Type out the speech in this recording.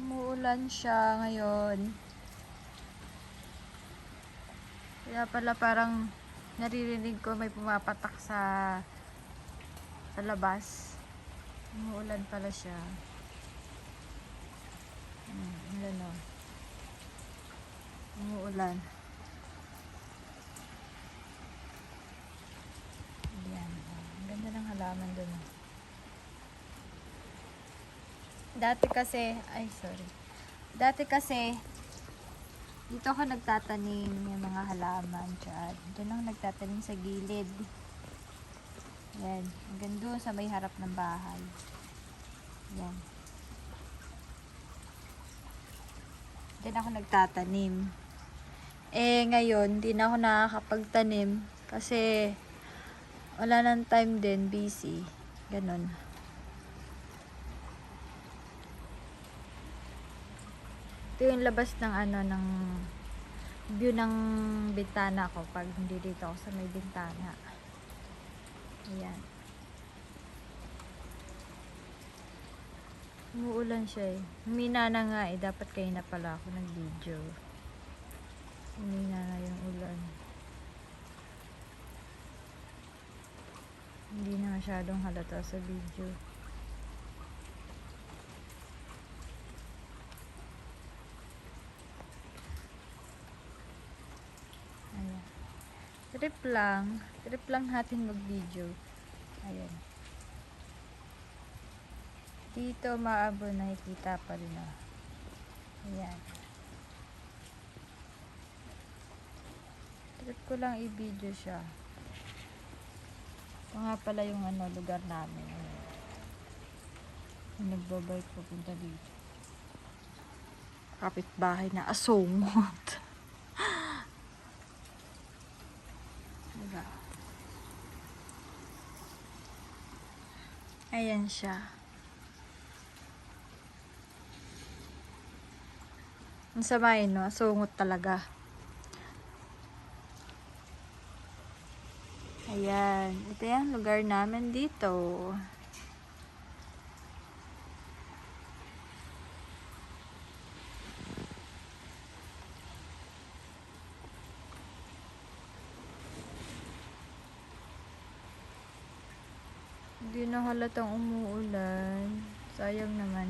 Umuulan siya ngayon. Kaya pala parang naririnig ko may pumapatak sa labas. Umuulan pala siya. Ayan o. Umuulan. Ayan. Ang ganda ng halaman dun. Dati kasi, dito ako nagtatanim yung mga halaman dyan. Doon ako nagtatanim sa gilid. Yan. Hanggang doon sa may harap ng bahay. Yan. Doon ako nagtatanim. Ngayon, di na ako nakakapagtanim kasi wala nang time din, busy. Ganon. Ito yung labas ng ng view ng bintana ko pag hindi dito ako sa may bintana. Ayan. Umuulan siya eh. Humina na nga eh. Dapat kayo na pala ako nag-video. Humina na yung ulan. Hindi na masyadong halata sa video. Ayan. Trip lang natin mag-video. Ayan. Dito maabo nakikita pa rin o. Ayan. Trip ko lang i-video siya. Ito nga pala yung lugar namin. Yung nagbabike papunta dito. Kapitbahay na asungot. Diba? Ayan siya. Ang sama yun, no? Asungot talaga. Ayan. Ito yung lugar namin dito. Hindi na halatang umuulan. Sayang naman.